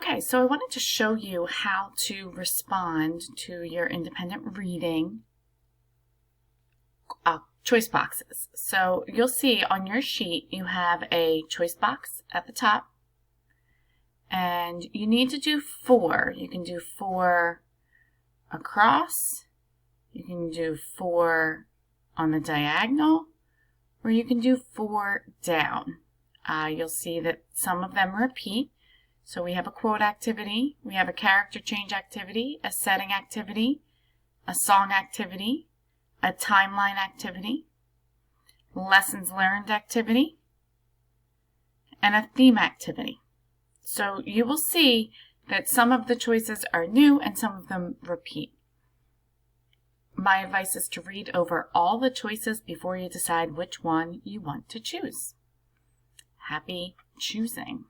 Okay, so I wanted to show you how to respond to your independent reading choice boxes. So you'll see on your sheet you have a choice box at the top, and you need to do 4. You can do 4 across, you can do 4 on the diagonal, or you can do 4 down. You'll see that some of them repeat. So we have a quote activity, we have a character change activity, a setting activity, a song activity, a timeline activity, lessons learned activity, and a theme activity. So you will see that some of the choices are new and some of them repeat. My advice is to read over all the choices before you decide which one you want to choose. Happy choosing!